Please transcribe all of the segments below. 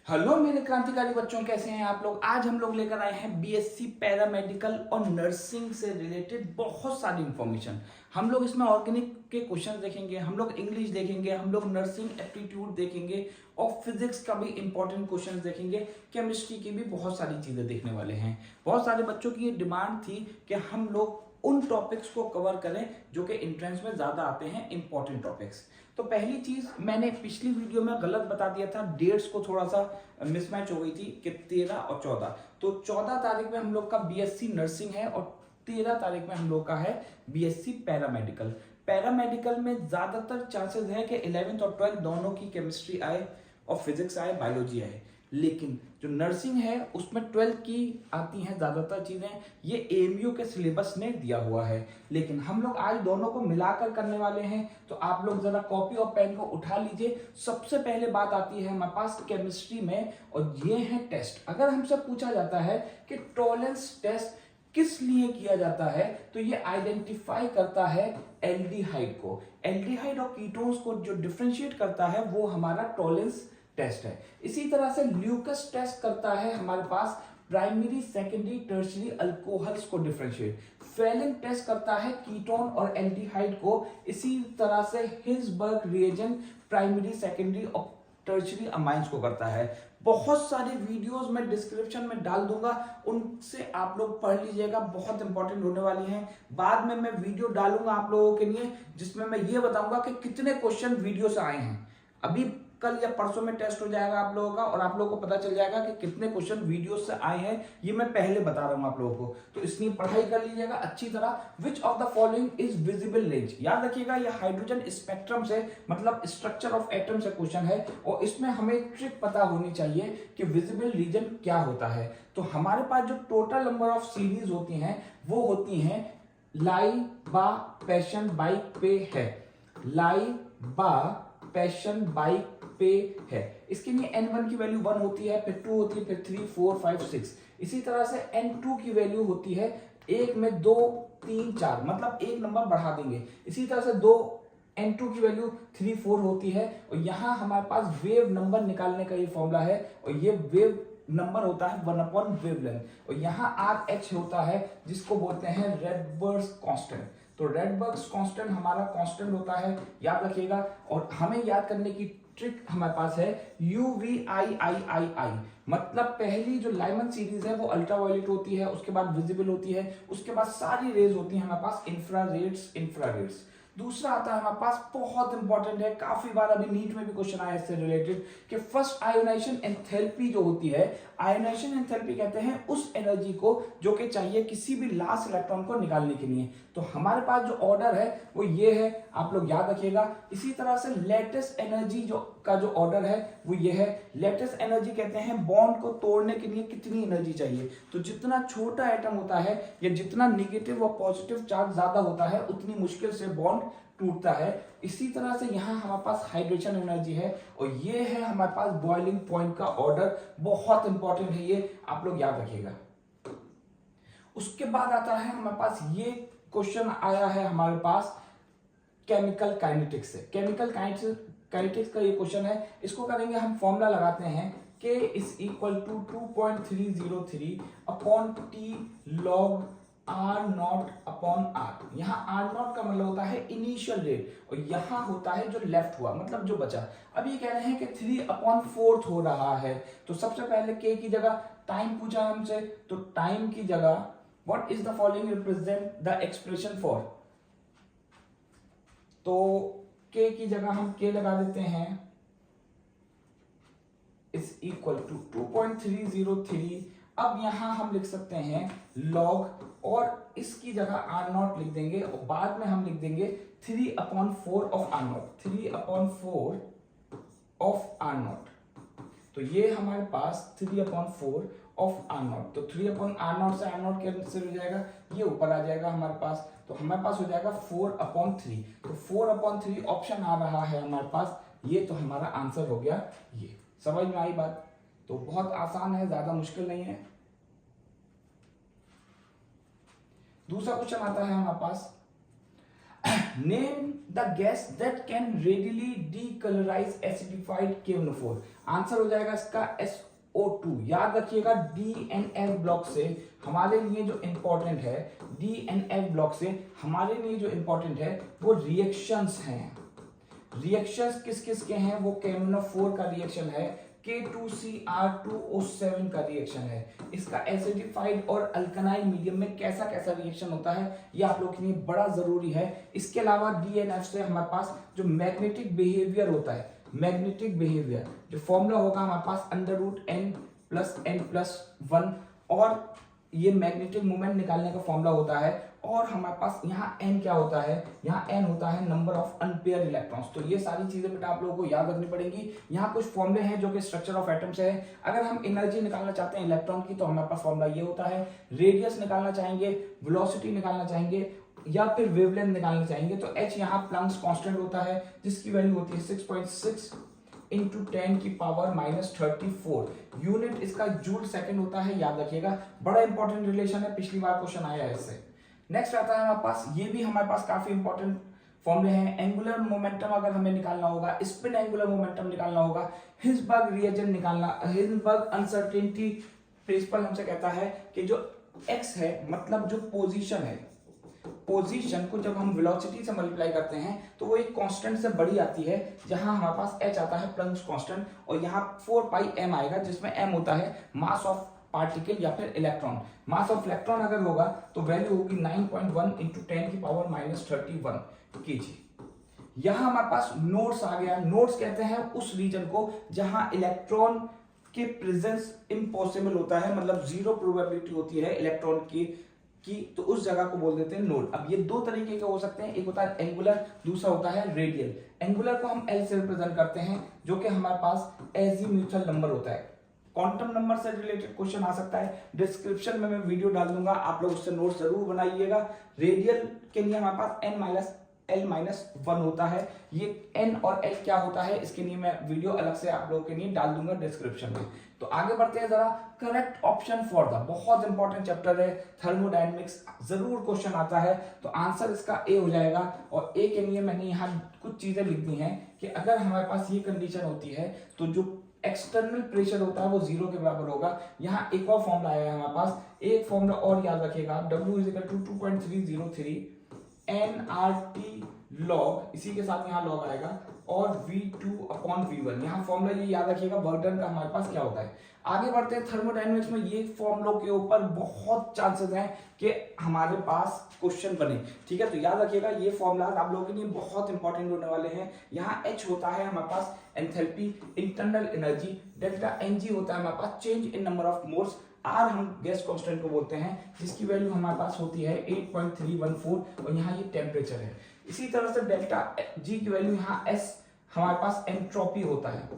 Hello मेरे क्रांतिकारी बच्चों, कैसे हैं आप लोग। आज हम लोग लेकर आए हैं बीएससी पैरामेडिकल और नर्सिंग से रिलेटेड बहुत सारी इंफॉर्मेशन। हम लोग इसमें ऑर्गेनिक के क्वेश्चन देखेंगे, हम लोग इंग्लिश देखेंगे, हम लोग नर्सिंग एप्टीट्यूड देखेंगे और फिजिक्स का भी इंपॉर्टेंट क्वेश्चन देखेंगे। केमिस्ट्री की भी बहुत सारी चीजें देखने वाले हैं। बहुत सारे बच्चों की ये डिमांड थी कि हम लोग उन टॉपिक्स को कवर करें जो कि एंट्रेंस में ज्यादा आते हैं, इंपॉर्टेंट टॉपिक्स। तो पहली चीज, मैंने पिछली वीडियो में गलत बता दिया था, डेट्स को थोड़ा सा मिसमैच हो गई थी कि 13 और 14। तो 14 तारीख में हम लोग का बीएससी नर्सिंग है और 13 तारीख में हम लोग का है बीएससी पैरामेडिकल। पैरामेडिकल में ज्यादातर चांसेस है कि 11th और 12th दोनों की केमिस्ट्री आए और फिजिक्स आए, बायोलॉजी आए। लेकिन जो नर्सिंग है उसमें 12th की आती हैं ज्यादातर चीजें, ये एएमयू के सिलेबस ने दिया हुआ है। लेकिन हम लोग आज दोनों को मिलाकर करने वाले हैं, तो आप लोग जरा कॉपी और पेन को उठा लीजिए। सबसे पहले बात आती है हमारे पास केमिस्ट्री में, और ये है टेस्ट। अगर हमसे पूछा जाता है कि टॉलरेंस टेस्ट किस लिए किया जाता है, तो ये आइडेंटिफाई करता है एल्डिहाइड को। एल्डिहाइड और कीटोन्स को जो डिफरेंशिएट करता है वो हमारा टॉलरेंस टेस्ट है। इसी तरह से ल्यूकस टेस्ट करता है हमारे पास प्राइमरी, सेकेंडरी, टर्शियरी अल्कोहल्स को डिफरेंशिएट। फेलिंग टेस्ट करता है कीटोन और एल्डिहाइड को। इसी तरह से हिल्सबर्ग रिएजेंट प्राइमरी, सेकेंडरी और टर्शियरी अमाइंस को करता है। बहुत सारे वीडियोस मैं डिस्क्रिप्शन में डाल दूंगा, उनसे आप लोग पढ़ लीजिएगा, बहुत इंपॉर्टेंट होने वाली हैं। बाद में मैं वीडियो डालूंगा आप लोगों के लिए जिसमें मैं ये बताऊंगा कि कितने क्वेश्चन वीडियो से आए हैं। अभी कल या परसों में टेस्ट हो जाएगा आप लोगों का और आप लोगों को पता चल जाएगा कि कितने क्वेश्चन वीडियो से आए हैं। ये मैं पहले बता रहा हूं आप लोगों को, तो इसकी पढ़ाई कर लीजिएगा अच्छी तरह। Which of the following is visible range, याद रखिएगा ये हाइड्रोजन स्पेक्ट्रम से मतलब स्ट्रक्चर ऑफ एटम से क्वेश्चन है, और इसमें हमें ट्रिक पता होनी चाहिए कि विजिबल रीजन क्या होता है। तो हमारे पास जो टोटल नंबर ऑफ सीरीज होती हैं वो होती हैं लाई बा पैशन बाइक पे है, लाई बा पैशन बाइक पे है। इसके लिए n1 की वैल्यू 1 होती है, फिर 2 होती है, फिर 3, 4, 5, 6। इसी तरह से n2 की वैल्यू होती है, एक में 2, 3, 4, मतलब एक नंबर बढ़ा देंगे। इसी तरह से n2 की वैल्यू 3, 4 होती है। और यहाँ हमारे पास वेव नंबर निकालने का ये फॉर्मूला है, और ये वेव नंबर होता है 1/वेवलेंथ। और यहाँ RH होता है जिसको बोलते हैं रेडबर्ग्स कांस्टेंट। तो रेडबर्ग्स कांस्टेंट हमारा कांस्टेंट होता है, याद रखिएगा। और हमें याद करने की ट्रिक हमारे पास है UVIIII, मतलब पहली जो लाइमन सीरीज है वो अल्ट्रावायलेट होती है, उसके बाद विजिबल होती है, उसके बाद सारी रेज होती है हमारे पास इंफ्रारेड्स। दूसरा आता है हमारे पास, बहुत इंपॉर्टेंट है, काफी बार अभी नीट में भी क्वेश्चन आया इससे रिलेटेड, कि फर्स्ट आयोनाइजेशन एंथैल्पी जो होती है, आयोनाइजेशन एंथैल्पी कहते हैं उस एनर्जी को जो कि चाहिए किसी भी लास्ट इलेक्ट्रॉन को निकालने के लिए। तो हमारे पास जो ऑर्डर है वो ये है, आप लोग याद रखिएगा। इसी तरह से लेटेस्ट एनर्जी का जो ऑर्डर है वो ये है। लेटेस्ट एनर्जी कहते हैं बॉन्ड को तोड़ने के लिए कितनी एनर्जी चाहिए। तो जितना छोटा एटम होता है या जितना निगेटिव और पॉजिटिव चार्ज ज्यादा होता है उतनी मुश्किल से बॉन्ड टूटता है। इसी तरह से यहाँ हमारे पास हाइड्रेशन एनर्जी है, और ये है हमारे पास बॉइलिंग पॉइंट का ऑर्डर। बहुत इंपॉर्टेंट है ये, आप लोग याद रखिएगा। उसके बाद आता है हमारे पास, ये क्वेश्चन आया है हमारे पास केमिकल काइनेटिक्स से। केमिकल काइनेटिक्स का ये क्वेश्चन है, इसको करेंगे हम, फॉर्मूला लगाते हैं K = 2.303 upon T log R0/R। यहाँ R0 का मतलब होता है इनिशियल रेट, और यहाँ होता है जो लेफ्ट हुआ, मतलब जो बचा। अब ये कह रहे हैं कि 3/4 हो रहा है। तो सबसे पहले K की जगह टाइम पूछा है हमसे, तो टाइम की जगह what is the following represent the expression for, तो K की जगह हम K लगा देते हैं = 2.303। अब यहां हम लिख सकते हैं लॉग, और इसकी जगह R0 लिख देंगे, और बाद में हम लिख देंगे 3/4 ऑफ R0, 3/4 ऑफ R0। तो ये हमारे पास 3/4 ऑफ R0। तो 3/R0 से R0 कैंसिल हो जाएगा, ये ऊपर आ जाएगा हमारे पास। तो हमारे पास हो जाएगा 4/3। तो 4/3 ऑप्शन आ रहा है हमारे पास, ये तो हमारा आंसर हो गया। ये समझ में आई बात? तो बहुत आसान है, ज्यादा मुश्किल नहीं है। दूसरा क्वेश्चन आता है हमारे पास, name the gas that can readily decolorise acidified KNO4। Answer हो जाएगा इसका SO2। याद रखिएगा DNF ब्लॉक से हमारे लिए जो इंपॉर्टेंट है, DNF ब्लॉक से हमारे लिए जो इंपॉर्टेंट है वो रिएक्शंस हैं। रिएक्शंस किस किस के हैं? वो KNO4 का रिएक्शन है, K2CR2O7 का रिएक्शन है। इसका एसिडिफाइड और अल्कनाइल मीडियम में कैसा कैसा रिएक्शन होता है ये आप लोग के लिए बड़ा जरूरी है। इसके अलावा DNF से हमारे पास जो मैग्नेटिक बिहेवियर होता है, मैग्नेटिक बिहेवियर जो फॉर्मूला होगा हमारे पास √N+N+1, और ये मैग्नेटिक मोमेंट निकालने का फॉर्मूला होता है। और हमारे पास यहाँ n क्या होता है? यहाँ n होता है नंबर ऑफ अनपेयर इलेक्ट्रॉन्स। तो ये सारी चीजें बेटा आप लोगों को याद रखनी पड़ेंगी। यहाँ कुछ फॉर्मूले हैं जो कि स्ट्रक्चर ऑफ एटम से है। अगर हम एनर्जी निकालना चाहते हैं इलेक्ट्रॉन की तो हमारे पास फॉर्मूला ये होता है। रेडियस निकालना चाहेंगे, वेलोसिटी निकालना चाहेंगे या फिर वेवलेंथ निकालना चाहेंगे तो h यहाँ प्लैंक्स कांस्टेंट होता है जिसकी वैल्यू होती है 6.6 इंटू 10 की पावर -34। यूनिट इसका जूल सेकंड होता है, याद रखिएगा। बड़ा इंपॉर्टेंट रिलेशन है, पिछली बार क्वेश्चन आया है इससे। नेक्स्ट आता है हमारे पास, ये भी हमारे पास काफी इंपॉर्टेंट फॉर्मूले हैं। एंगुलर मोमेंटम अगर हमें निकालना होगा, स्पिन एंगुलर मोमेंटम निकालना होगा, हिल्सबर्ग रिएजेंट निकालना, हिल्सबर्ग अनसर्टेनिटी प्रिंसिपल हमसे कहता है कि जो x है मतलब जो पोजीशन है, पोजीशन को जब हम वेलोसिटी से मल्टीप्लाई करते हैं तो वो एक कांस्टेंट से बड़ी आती है, जहां हमारे पास h आता है प्लैंक्स कांस्टेंट, और यहाँ 4πm आएगा जिसमें m होता है मास ऑफ पार्टिकल या फिर इलेक्ट्रॉन। मास ऑफ इलेक्ट्रॉन अगर होगा तो वैल्यू होगी 9.1 इंटू 10 की पावर -31 kg। यहाँ हमारे पास नोड्स आ गया। नोड्स कहते हैं उस रीजन को जहां इलेक्ट्रॉन के प्रेजेंस इम्पॉसिबल होता है, मतलब जीरो प्रोबेबिलिटी होती है इलेक्ट्रॉन की, तो उस जगह को बोल देते हैं नोड। अब ये दो तरीके के हो सकते हैं, एक होता है एंगुलर, दूसरा होता है रेडियल। एंगुलर को हम L से रिप्रेजेंट करते हैं जो कि हमारे पास एजीम्यूथल नंबर होता है। क्वांटम नंबर से रिलेटेड क्वेश्चन आ सकता है, डिस्क्रिप्शन में मैं वीडियो डाल दूंगा, आप लोग उससे नोट जरूर बनाइएगा। रेडियल के लिए हमारे पास N-L-1 होता है। ये N और L क्या होता है इसके लिए मैं वीडियो अलग से आप लोगों के लिए डाल दूंगा डिस्क्रिप्शन में। तो आगे बढ़ते हैं जरा। करेक्ट ऑप्शन फॉर द, बहुत इंपॉर्टेंट चैप्टर है थर्मोडायनेमिक्स, जरूर क्वेश्चन आता है, तो आंसर इसका ए हो जाएगा। और ए के लिए मैंने यहाँ कुछ चीजें लिख दी हैं कि अगर हमारे पास ये कंडीशन होती है तो जो एक्सटर्नल प्रेशर होता है वो 0 के बराबर होगा। यहाँ एक और फॉर्मूला आया है हमारे पास, एक फॉर्मूला और याद रखिएगा, W = 2.303 nRT log, इसी के साथ यहाँ log आएगा, और V2/V1। यहाँ फॉर्मूला ये याद रखिएगा, वर्क डन का हमारे पास क्या होता है। आगे बढ़ते हैं थर्मोडायनेमिक्स में, ये फॉर्मूलों के ऊपर बहुत चांसेस हैं कि हमारे पास क्वेश्चन बने, ठीक है। तो याद रखिएगा ये फॉर्मूला आप लोगों के लिए बहुत इंपॉर्टेंट होने वाले हैं। यहाँ H होता है हमारे पास enthalpy, internal energy, delta Ng होता है हमारे पास change in number of moles, R हम गैस कांस्टेंट को बोलते हैं जिसकी वैल्यू हमारे पास होती है 8.314, और यहाँ ये टेम्परेचर है। इसी तरह से डेल्टा G की वैल्यू यहाँ S हमारे पास एंट्रोपी होता है,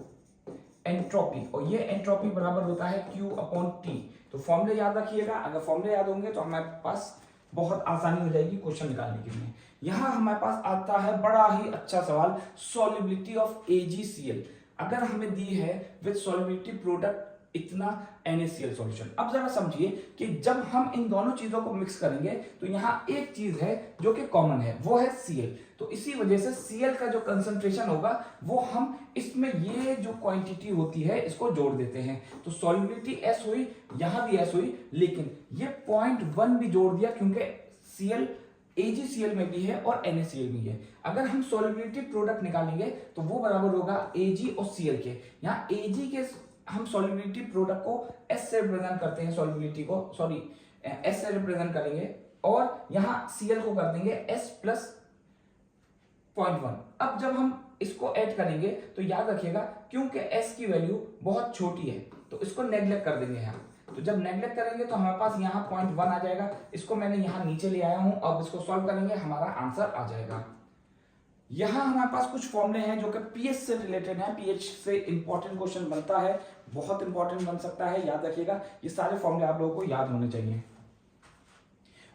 एंट्रोपी, और ये एंट्रोपी बराबर होता है Q/T। तो फॉर्मूले याद रखिएगा, अगर फॉर्मूले याद होंगे तो हमारे पास बहुत आसानी हो जाएगी क्वेश्चन निकालने के लिए। यहाँ हमारे पास आता है बड़ा ही अच्छा सवाल, सॉल्युबिलिटी ऑफ AgCl अगर हमें दी है विद सॉल्युबिलिटी प्रोडक्ट इतना NaCl सॉल्यूशन। अब जरा समझिए कि जब हम इन दोनों चीजों को मिक्स करेंगे तो यहाँ एक चीज है जो कि कॉमन है, वो है Cl। तो इसी वजह से Cl का जो कंसंट्रेशन होगा वो हम इसमें ये जो क्वांटिटी होती है इसको जोड़ देते हैं। तो सॉल्युबिलिटी S हुई, यहाँ भी S हुई, लेकिन ये 0.1 भी जोड़ दिया क्योंकि Cl AgCl में भी है और NaCl भी है। अगर हम सॉल्युबिलिटी प्रोडक्ट निकालेंगे तो वो बराबर होगा Ag और Cl के। यहाँ Ag के हम सॉल्युबिलिटी प्रोडक्ट को S से रिप्रेजेंट करते हैं, सॉल्युबिलिटी को सॉरी S से रिप्रेजेंट करेंगे, और यहाँ Cl को कर देंगे S + 0.1। अब जब हम इसको ऐड करेंगे तो याद रखिएगा क्योंकि S की वैल्यू बहुत छोटी है तो इसको नेग्लेक्ट कर देंगे यहाँ। तो जब नेग्लेक्ट करेंगे तो हमारे पास यहाँ 0.1 आ जाएगा, इसको मैंने यहाँ नीचे ले आया हूं। अब इसको सॉल्व करेंगे, हमारा आंसर आ जाएगा। यहाँ हमारे पास कुछ फॉर्मूले हैं जो कि pH से रिलेटेड हैं, pH से इंपॉर्टेंट क्वेश्चन बनता है, बहुत इंपॉर्टेंट बन सकता है, याद रखिएगा। ये सारे फॉर्मूले आप लोगों को याद होने चाहिए।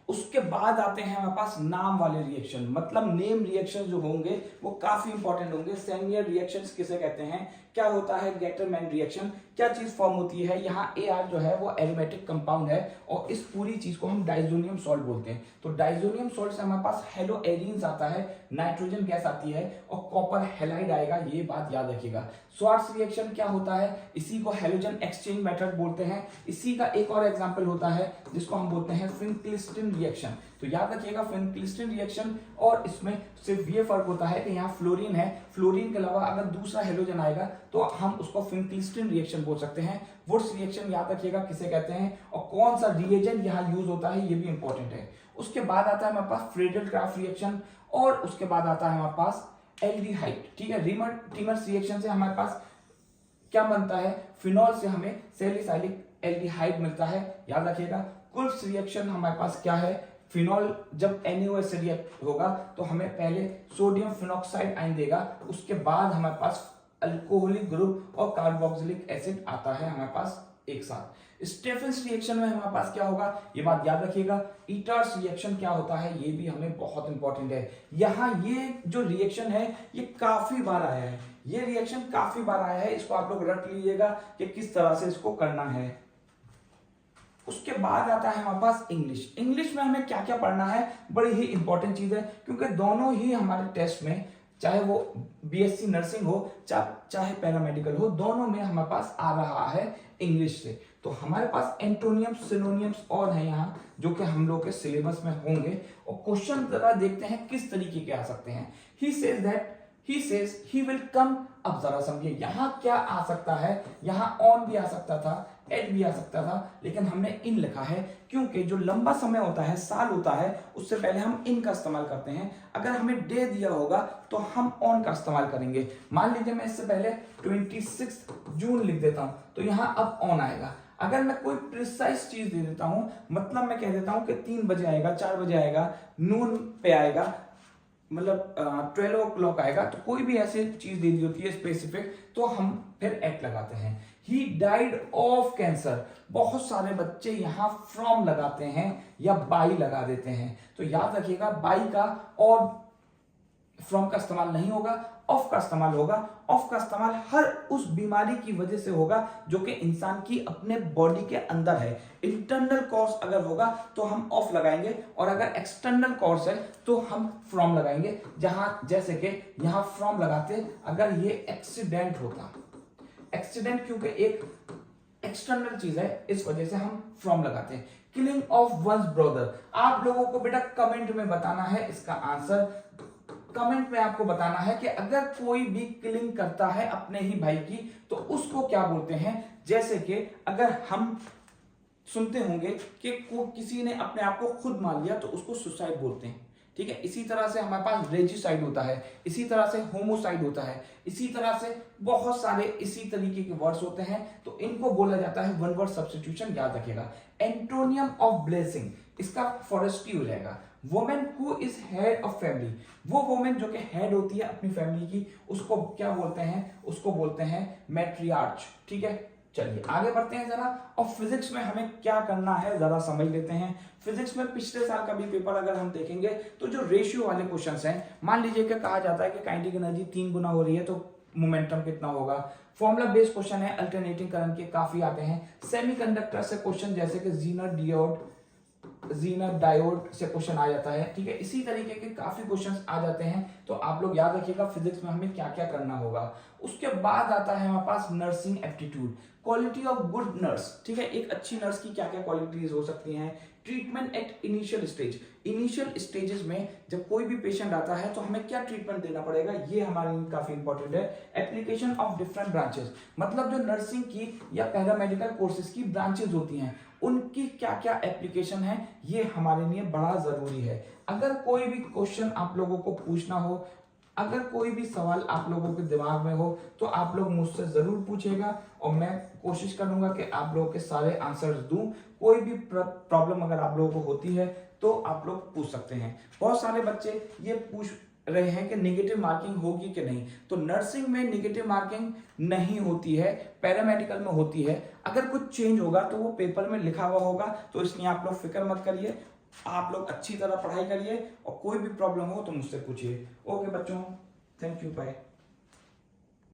उसके बाद आते हैं हमारे पास नाम वाले रिएक्शन, मतलब नेम रिएक्शन जो होंगे वो काफी इंपॉर्टेंट होंगे। सैनियर रिएक्शंस किसे कहते हैं, क्या होता है गेटरमैन रिएक्शन, क्या चीज फॉर्म होती है, यहाँ AR जो है वो एरोमेटिक कंपाउंड है और इस पूरी चीज को हम डाइजोनियम सॉल्ट बोलते हैं। तो डाइजोनियम सॉल्ट से हमारे पास हेलो एरीन्स आता है, नाइट्रोजन गैस आती है और कॉपर हैलाइड आएगा, ये बात याद रखिएगा। स्वार्ट्स रिएक्शन क्या होता है, इसी को हैलोजन एक्सचेंज मेथड बोलते हैं। इसी का एक और एग्जांपल होता है जिसको हम बोलते हैं फिनक्लिस्टन रिएक्शन। तो याद रखिएगा फिनक्लिस्टन रिएक्शन, और इसमें सिर्फ ये फर्क होता है कि यहाँ फ्लोरीन है, फ्लोरीन के अलावा अगर दूसरा हेलोजन आएगा तो हम उसको फिनक्लिस्टन रिएक्शन बोल सकते हैं। वुड्स रिएक्शन याद रखिएगा किसे कहते हैं और कौन सा रिएजेंट यहाँ यूज होता है, ये भी इंपॉर्टेंट है। उसके बाद आता है हमारे पास फ्रेडल क्राफ्ट रिएक्शन, और उसके बाद आता है हमारे पास एल्डिहाइड, ठीक है। रीमर्स रिएक्शन से हमारे पास क्या बनता है, फिनॉल से हमें सैलिसाइलिक एल्डिहाइड मिलता है, याद रखिएगा। कुल्फ्स रिएक्शन हमारे पास क्या है, फिनॉल जब NaOH से रिएक्ट होगा तो हमें पहले सोडियम फिनॉक्साइड आयन देगा, उसके बाद हमारे पास अल्कोहलिक ग्रुप और कार्बोक्सिलिक एसिड आता है हमारे पास एक साथ। स्टेफेंस रिएक्शन में हमारे पास क्या होगा, ये बात याद रखिएगा। ईटर्स रिएक्शन क्या होता है, ये भी हमें बहुत इंपॉर्टेंट है। यहाँ ये जो रिएक्शन है ये काफी बार आया है, ये रिएक्शन काफी बार आया है, इसको आप लोग रख लीजिएगा कि किस तरह से इसको करना है। उसके बाद आता है हमारे पास इंग्लिश। इंग्लिश में हमें क्या क्या पढ़ना है, बड़ी ही इंपॉर्टेंट चीज है, क्योंकि दोनों ही हमारे टेस्ट में, चाहे वो BSc नर्सिंग हो चाहे पैरामेडिकल हो, दोनों में हमारे पास आ रहा है इंग्लिश से। तो हमारे पास एंटोनियम्स, सिनोनियम्स और हैं यहाँ जो कि हम लोग के सिलेबस में होंगे, और क्वेश्चन जरा देखते हैं किस तरीके के आ सकते हैं। He says he will come. अब जरा समझिए यहाँ क्या आ सकता है, यहाँ ऑन भी आ सकता था, एट भी आ सकता था, लेकिन हमने इन लिखा है क्योंकि जो लंबा समय होता है, साल होता है, उससे पहले हम इन का इस्तेमाल करते हैं। अगर हमें डे दिया होगा तो हम ऑन का इस्तेमाल करेंगे। मान लीजिए मैं इससे पहले 26 जून लिख देता हूं, तो यहाँ अब ऑन आएगा। अगर मैं कोई प्रिसाइज चीज दे देता हूं, मतलब मैं कह देता हूं कि 3 बजे आएगा, 4 बजे आएगा, नून पे आएगा, मतलब 12 o'clock आएगा, तो कोई भी ऐसी चीज दे दी होती है स्पेसिफिक, तो हम फिर एट लगाते हैं। ही डाइड ऑफ कैंसर, बहुत सारे बच्चे यहाँ फ्रॉम लगाते हैं या बाई लगा देते हैं, तो याद रखिएगा बाई का और फ्रॉम का इस्तेमाल नहीं होगा, ऑफ का इस्तेमाल होगा। ऑफ का इस्तेमाल हर उस बीमारी की वजह से होगा जो कि इंसान की अपने बॉडी के अंदर है। इंटरनल कॉज अगर होगा तो हम ऑफ लगाएंगे, और अगर एक्सटर्नल कॉज है तो हम फ्रॉम लगाएंगे। जहां जैसे कि यहां फ्रॉम लगाते अगर ये एक्सीडेंट होता, एक्सीडेंट क्योंकि एक एक्सटर्नल चीज है, इस वजह से हम फ्रॉम लगाते हैं। किलिंग ऑफ वंस ब्रदर, आप लोगों को बेटा कमेंट में बताना है इसका आंसर। कमेंट में आपको बताना है कि अगर कोई भी किलिंग करता है अपने ही भाई की तो उसको क्या बोलते हैं। जैसे कि अगर हम सुनते होंगे कि किसी ने अपने आप को खुद मार लिया तो उसको सुसाइड बोलते हैं, ठीक है। इसी तरह से हमारे पास रेजिसाइड होता है, इसी तरह से होमोसाइड होता है, इसी तरह से बहुत सारे इसी तरीके के वर्ड्स होते हैं, तो इनको बोला जाता है वन वर्ड सब्स्टिट्यूशन, याद रखिएगा। एंटोनियम ऑफ ब्लेसिंग, इसका फॉरेस्ट्री हो जाएगा। Women who is head of family, वो वोमेन जो कि हेड होती है अपनी फैमिली की, उसको क्या बोलते हैं, उसको बोलते हैं मैट्रियार्च, ठीक है। चलिए आगे बढ़ते हैं जरा। और फिजिक्स में हमें क्या करना है जरा समझ लेते हैं। फिजिक्स में पिछले साल का भी पेपर अगर हम देखेंगे तो जो रेशियो वाले क्वेश्चंस हैं, मान लीजिए कि कहा जाता है कि काइनेटिक एनर्जी 3 गुना हो रही है तो मोमेंटम कितना होगा। फॉर्मूला बेस्ड क्वेश्चन है, अल्टरनेटिंग करंट के काफी आते हैं। सेमीकंडक्टर से क्वेश्चन जैसे कि जीनर डायोड से क्वेश्चन आ जाता है, ठीक है। इसी तरीके के काफी क्वेश्चंस आ जाते हैं, तो आप लोग याद रखिएगा फिजिक्स में हमें क्या क्या करना होगा। उसके बाद आता है हमारे पास nursing aptitude, quality of good nurse, ठीक है। एक अच्छी नर्स की क्या क्या क्वालिटीज हो सकती हैं। Treatment at initial stage, initial stages में जब कोई भी पेशेंट आता है तो हमें क्या ट्रीटमेंट देना पड़ेगा, ये हमारे लिए काफी इंपॉर्टेंट है। एप्लीकेशन ऑफ डिफरेंट ब्रांचेस, मतलब जो नर्सिंग की या पैरामेडिकल कोर्सेज की ब्रांचेस होती हैं उनकी क्या क्या एप्लीकेशन है, ये हमारे लिए बड़ा जरूरी है। अगर कोई भी क्वेश्चन आप लोगों को पूछना हो, अगर कोई भी सवाल आप लोगों के दिमाग में हो तो आप लोग मुझसे जरूर पूछेगा और मैं कोशिश करूंगा कि आप लोगों के सारे आंसर्स दूं। कोई भी प्रॉब्लम अगर आप लोगों को होती है तो आप लोग पूछ सकते हैं। बहुत सारे बच्चे ये पूछ रहे हैं कि नेगेटिव मार्किंग होगी कि नहीं, तो नर्सिंग में नेगेटिव मार्किंग नहीं होती है, पैरामेडिकल में होती है। अगर कुछ चेंज होगा तो वो पेपर में लिखा हुआ होगा, तो इसलिए आप लोग फिक्र मत करिए, आप लोग अच्छी तरह पढ़ाई करिए और कोई भी प्रॉब्लम हो तो मुझसे पूछिए। ओके बच्चों, थैंक यू, बाय।